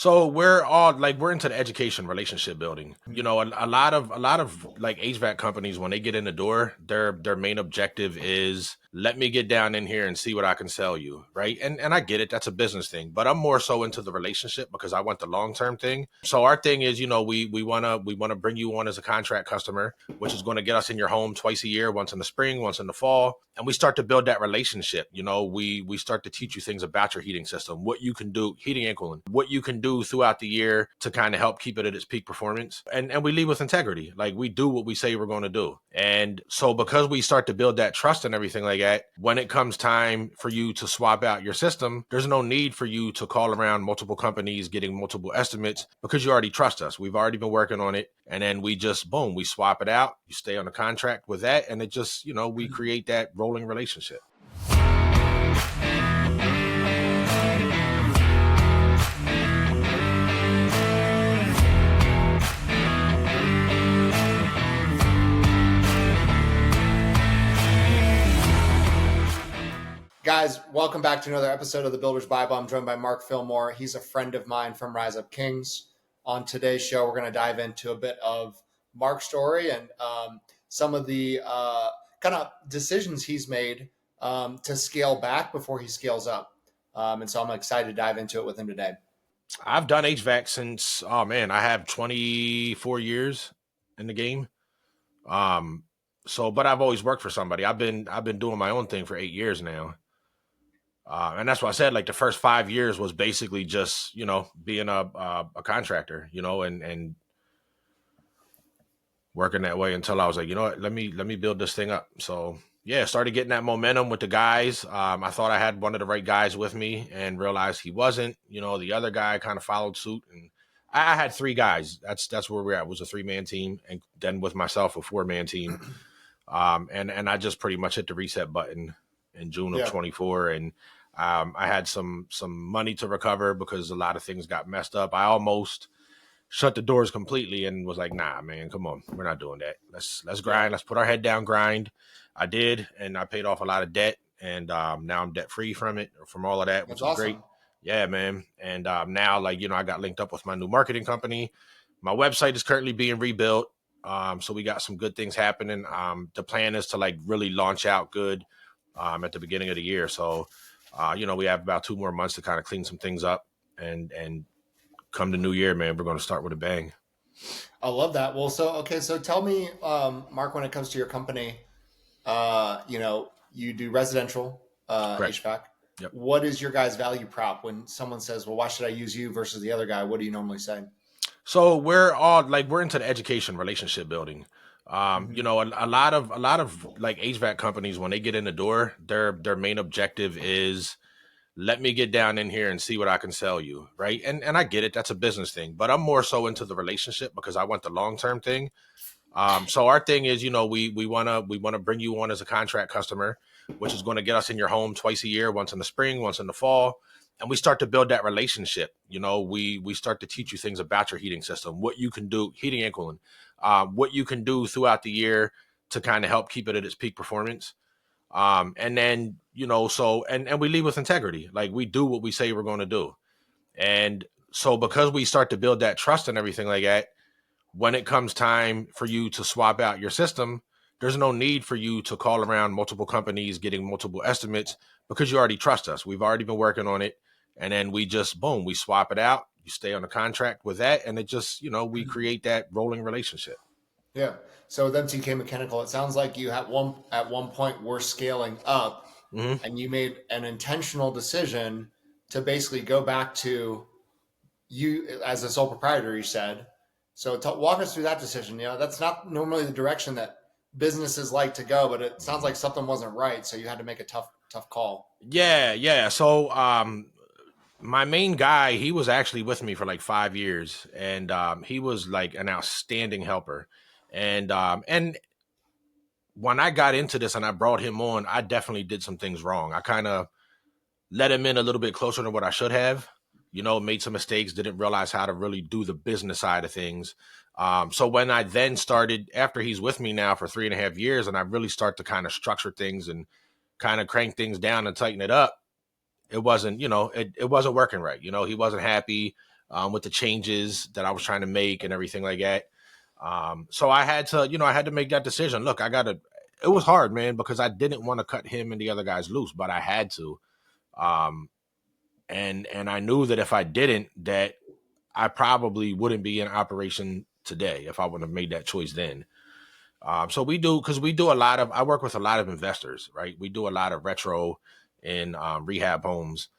So we're into the education relationship building. A lot of like HVAC companies when they get in the door, their main objective is let me get down in here and see what I can sell you, right? And I get it, that's a business thing, but I'm more so into the relationship because I want the long term thing. So our thing is, we wanna bring you on as a contract customer, which is going to get us in your home twice a year, once in the spring, once in the fall, and we start to build that relationship. We start to teach you things about your heating system, what you can do, heating and cooling, what you can do throughout the year to kind of help keep it at its peak performance. And we lead with integrity. Like we do what we say we're going to do. And so because we start to build that trust and everything like that, when it comes time for you to swap out your system, there's no need for you to call around multiple companies getting multiple estimates because you already trust us. We've already been working on it. And then we just, boom, we swap it out. You stay on the contract with that. And it just, we create that rolling relationship. Guys, welcome back to another episode of the Builder's Bible. I'm joined by Mark Fillmore. He's a friend of mine from Rise Up Kings. On today's show, we're going to dive into a bit of Mark's story and some of the kind of decisions he's made to scale back before he scales up. And so I'm excited to dive into it with him today. I've done HVAC since, oh man, I have 24 years in the game. But I've always worked for somebody. I've been doing my own thing for 8 years now. And that's why I said like the first 5 years was basically just, being a contractor, and working that way until I was like, you know what, let me build this thing up. So yeah, started getting that momentum with the guys. I thought I had one of the right guys with me and realized he wasn't. The other guy kind of followed suit, and I had 3 guys. That's where we're at. It was a 3-man team, and then with myself a 4-man team. And I just pretty much hit the reset button in June of 24, and I had some money to recover because a lot of things got messed up. I almost shut the doors completely and was like, nah, man, come on. We're not doing that. Let's grind. Let's put our head down, grind. I did. And I paid off a lot of debt. And now I'm debt free from all of that, which is great. Yeah, man. And now, I got linked up with my new marketing company. My website is currently being rebuilt. So we got some good things happening. The plan is to really launch out good at the beginning of the year. So, we have about 2 more months to kind of clean some things up and come the new year, man, we're going to start with a bang. I love that. Well, so tell me, Mark, when it comes to your company, you do residential HVAC. Yep. What is your guys' value prop when someone says, well, why should I use you versus the other guy? What do you normally say? So we're into the education relationship building. A lot of like HVAC companies when they get in the door, their main objective is let me get down in here and see what I can sell you, right? And I get it, that's a business thing, but I'm more so into the relationship because I want the long term thing. So our thing is, we wanna bring you on as a contract customer, which is going to get us in your home twice a year, once in the spring, once in the fall. And we start to build that relationship. We start to teach you things about your heating system, what you can do, heating and cooling, what you can do throughout the year to kind of help keep it at its peak performance. And then, and we lead with integrity. Like we do what we say we're going to do. And so because we start to build that trust and everything like that, when it comes time for you to swap out your system, there's no need for you to call around multiple companies getting multiple estimates because you already trust us. We've already been working on it. And then we just, boom, we swap it out. You stay on the contract with that. And it just, we create that rolling relationship. Yeah. So with MTK Mechanical, it sounds like you at one point were scaling up, and you made an intentional decision to basically go back to you as a sole proprietor, you said. So walk us through that decision. That's not normally the direction that businesses like to go, but it sounds like something wasn't right. So you had to make a tough call. Yeah. So, my main guy, he was actually with me for like 5 years, and he was like an outstanding helper. And when I got into this and I brought him on, I definitely did some things wrong. I kind of let him in a little bit closer than what I should have, made some mistakes, didn't realize how to really do the business side of things. So when I then started, after he's with me now for 3.5 years, and I really start to kind of structure things and kind of crank things down and tighten it up, it wasn't, it wasn't working right. He wasn't happy. with the changes that I was trying to make and everything like that. So I had to, I had to make that decision. Look, it was hard, man, because I didn't want to cut him and the other guys loose, but I had to. Um, and I knew that if I didn't, that I probably wouldn't be in operation today if I would have made that choice then. So because we do I work with a lot of investors, right? We do a lot of retro and rehab homes.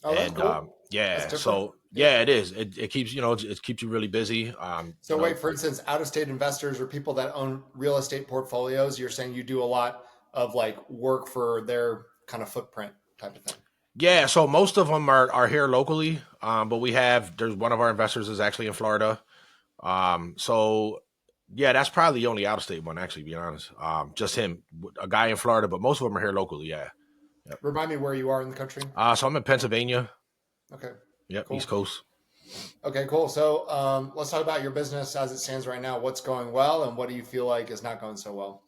Oh, that's And cool. That's yeah, different. so Yeah. yeah, it is. It keeps, it keeps you really busy. So wait, for instance, out of state investors or people that own real estate portfolios, you're saying you do a lot of like work for their kind of footprint type of thing. Yeah, so most of them are here locally, but there's one of our investors is actually in Florida. So yeah, that's probably the only out of state one, actually, to be honest. Just him, a guy in Florida, but most of them are here locally. Yeah. Yep. Remind me where you are in the country. So I'm in Pennsylvania. Okay, Yep, East cool. Coast. Okay, cool. So let's talk about your business as it stands right now. What's going well, and what do you feel like is not going so well?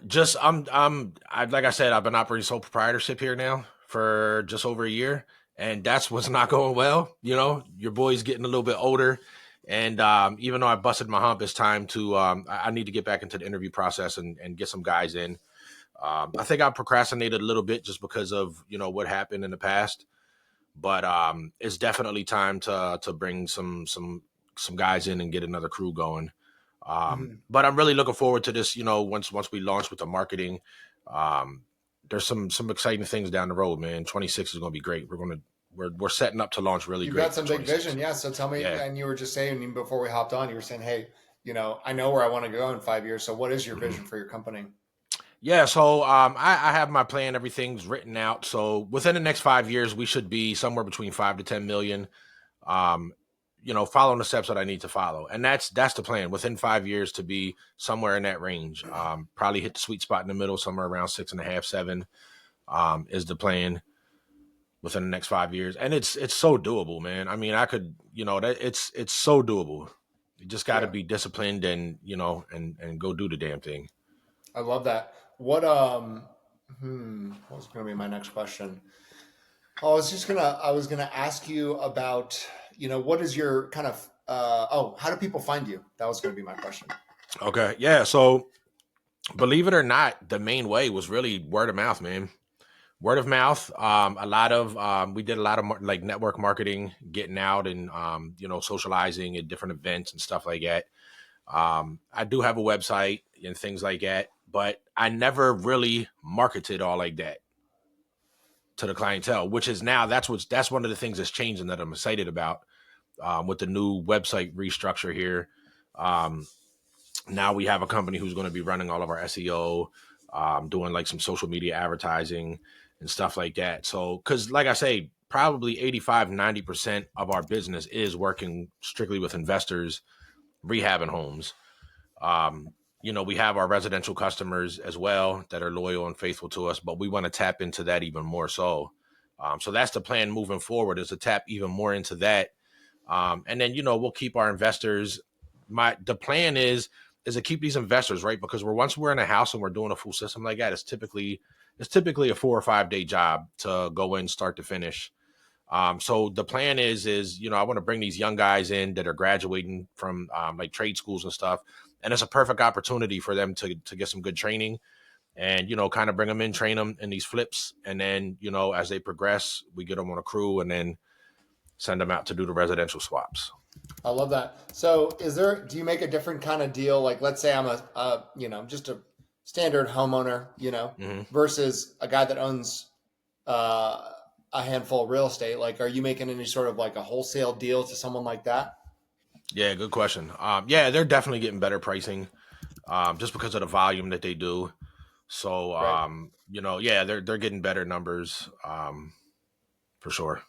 Just like I said, I've been operating sole proprietorship here now for just over a year, and that's what's not going well. Your boy's getting a little bit older, and even though I busted my hump, it's time to I need to get back into the interview process and get some guys in. I think I procrastinated a little bit just because of what happened in the past, but it's definitely time to bring some guys in and get another crew going. Mhm. But I'm really looking forward to this. Once we launch with the marketing, um, there's some exciting things down the road, man. 26 is going to be great. We're setting up to launch really You've great got for some big vision, 26. yeah. So tell me, Yeah. and you were just saying even before we hopped on, you were saying, hey, I know where I want to go in 5 years. So what is your Mhm. vision for your company? Yeah, so I have my plan. Everything's written out. So within the next 5 years, we should be somewhere between 5 to 10 million. Um, following the steps that I need to follow, and that's the plan. Within 5 years, to be somewhere in that range. Probably hit the sweet spot in the middle, somewhere around 6.5, 7. Is the plan within the next 5 years, and it's so doable, man. I mean, I could, that it's so doable. You just got to Yeah, be disciplined and and go do the damn thing. I love that. What was going to be my next question? I was gonna ask you about, what is your kind of, how do people find you? That was going to be my question. Okay, yeah. So believe it or not, the main way was really word of mouth, man. Word of mouth. A lot of we did a lot of like network marketing, getting out and socializing at different events and stuff like that. I do have a website and things like that, but I never really marketed all like that to the clientele, which is now that's one of the things that's changing that I'm excited about with the new website restructure here. Um, Now we have a company who's going to be running all of our SEO, doing like some social media advertising and stuff like that. So, because like I say, probably 85-90% of our business is working strictly with investors, rehabbing homes. We have our residential customers as well that are loyal and faithful to us, but we want to tap into that even more so. So that's the plan moving forward, is to tap even more into that. And then, we'll keep our investors. The plan is to keep these investors, right? Because once we're in a house and we're doing a full system like that, it's typically a 4 or 5 day job to go in start to finish. So the plan is I want to bring these young guys in that are graduating from like trade schools and stuff, and it's a perfect opportunity for them to get some good training and kind of bring them in, train them in these flips, and then as they progress, we get them on a crew and then send them out to do the residential swaps. I love that. So, do you make a different kind of deal? Like, let's say I'm just a standard homeowner, Hmm. versus a guy that owns uh, a handful of real estate. Like, are you making any sort of like a wholesale deal to someone like that? Yeah, good question. Yeah, they're definitely getting better pricing, just because of the volume that they do. So, Right. yeah, they're getting better numbers, for sure.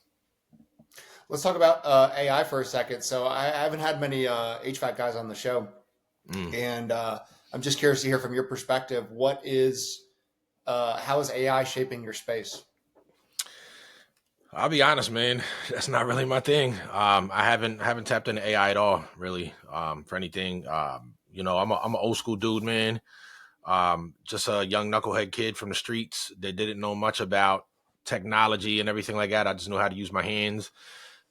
Let's talk about AI for a second. So, I haven't had many HVAC guys on the show, Mm. and I'm just curious to hear from your perspective. How is AI shaping your space? I'll be honest, man. That's not really my thing. I haven't tapped into AI at all, really, for anything. I'm an old school dude, man. Just a young knucklehead kid from the streets that didn't know much about technology and everything like that. I just know how to use my hands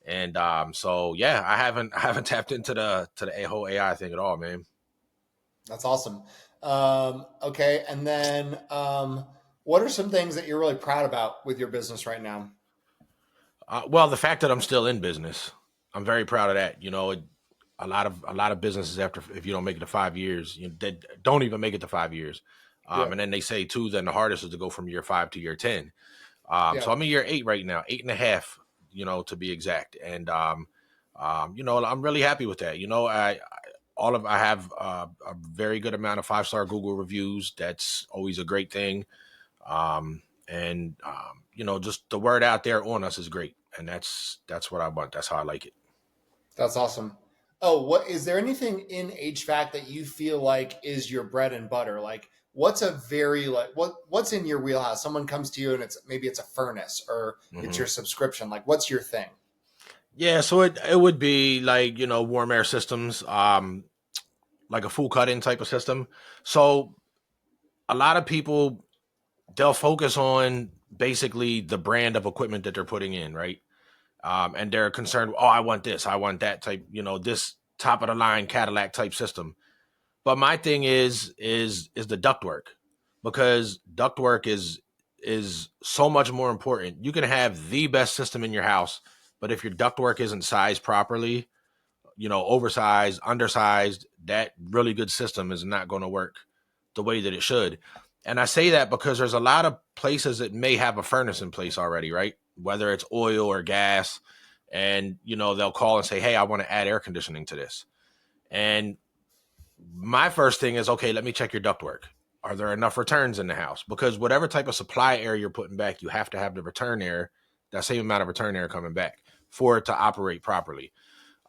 And so yeah, I haven't tapped into the whole AI thing at all, man. That's awesome. Okay. And then what are some things that you're really proud about with your business right now? Well, the fact that I'm still in business, I'm very proud of that. A lot of businesses, after, if you don't make it to 5 years, they don't even make it to 5 years. Yeah. And then they say too, then the hardest is to go from year 5 to year 10. Yeah. So I'm in year 8 right now, 8.5, to be exact. And I'm really happy with that. I have a very good amount of 5-star Google reviews. That's always a great thing. Just the word out there on us is great, and that's what I want. That's how I like it. That's awesome. Oh, what is there anything in HVAC that you feel like is your bread and butter? Like what's a very like what's in your wheelhouse? Someone comes to you and it's a furnace or it's Hmm. your subscription. Like what's your thing? Yeah, so it would be like warm air systems, like a full cut-in type of system. So a lot of people, they'll focus on basically the brand of equipment that they're putting in, right? And they're concerned, oh, I want this, I want that type, this top of the line Cadillac type system. But my thing is the ductwork, because ductwork is so much more important. You can have the best system in your house, but if your ductwork isn't sized properly, oversized, undersized, that really good system is not going to work the way that it should. And I say that because there's a lot of places that may have a furnace in place already, right? Whether it's oil or gas, and they'll call and say, "Hey, I want to add air conditioning to this." And my first thing is, okay, let me check your ductwork. Are there enough returns in the house? Because whatever type of supply air you're putting back, you have to have the return air, that same amount of return air coming back for it to operate properly.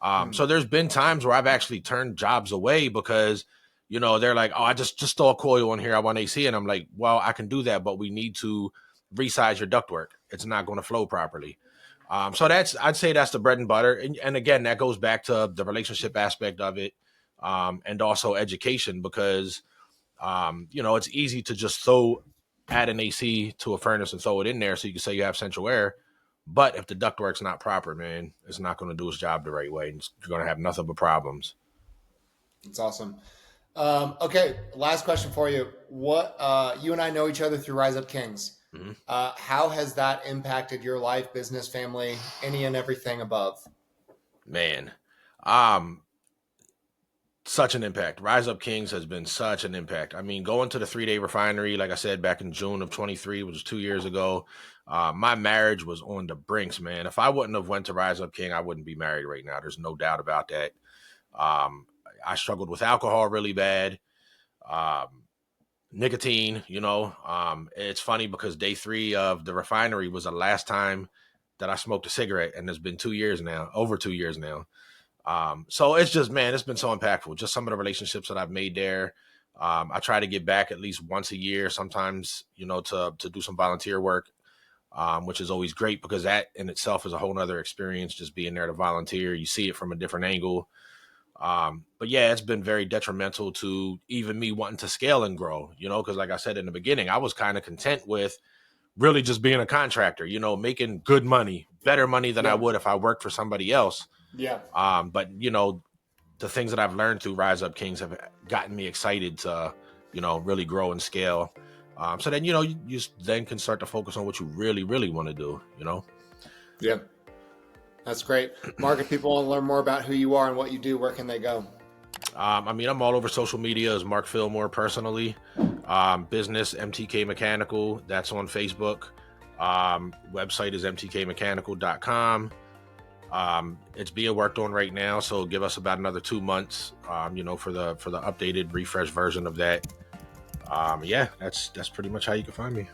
So Mm. there's been times where I've actually turned jobs away because, they're like, oh, I just saw a coil in here, I want AC. And I'm like, well, I can do that, but we need to resize your ductwork. It's not going to flow properly. So I'd say that's the bread and butter. And again, that goes back to the relationship aspect of it, and also education, because, it's easy to just add an AC to a furnace and throw it in there so you can say you have central air. But if the ductwork's not proper, man, it's not going to do its job the right way. You're going to have nothing but problems. That's awesome. Okay, last question for you. What you and I know each other through Rise Up Kings. Mhm. How has that impacted your life, business, family, any and everything above? Man, um, such an impact. Rise Up Kings has been such an impact. I mean, going to the 3-day refinery, like I said, back in June of 23, which was 2 years ago, my marriage was on the brinks, man. If I wouldn't have went to Rise Up King, I wouldn't be married right now. There's no doubt about that. Um, I struggled with alcohol really bad. Um, Nicotine, it's funny because day 3 of the refinery was the last time that I smoked a cigarette, and it's been 2 years now, over 2 years now. So it's just, man, it's been so impactful. Just some of the relationships that I've made there. I try to get back at least once a year, sometimes, to do some volunteer work, which is always great because that in itself is a whole nother experience, just being there to volunteer. You see it from a different angle. But yeah, it's been very detrimental to even me wanting to scale and grow, because like I said in the beginning, I was kind of content with really just being a contractor, making good money, better money than I Yeah, would if I worked for somebody else. yeah, But the things that I've learned through Rise Up Kings have gotten me excited to, really grow and scale. So then, you then can start to focus on what you really, really want to do. yeah. That's great. Mark, if people want to learn more about who you are and what you do, where can they go? I mean, I'm all over social media as Mark Fillmore personally. Business MTK Mechanical, that's on Facebook. Website is mtkmechanical.com. It's being worked on right now, so give us about another 2 months, for the updated, refresh version of that. Yeah, that's pretty much how you can find me.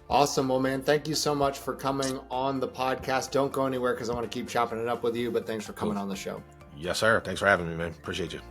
Awesome. Well, man, thank you so much for coming on the podcast. Don't go anywhere because I want to keep chopping it up with you, but thanks for coming Cool. on the show. Yes, sir. Thanks for having me, man. Appreciate you.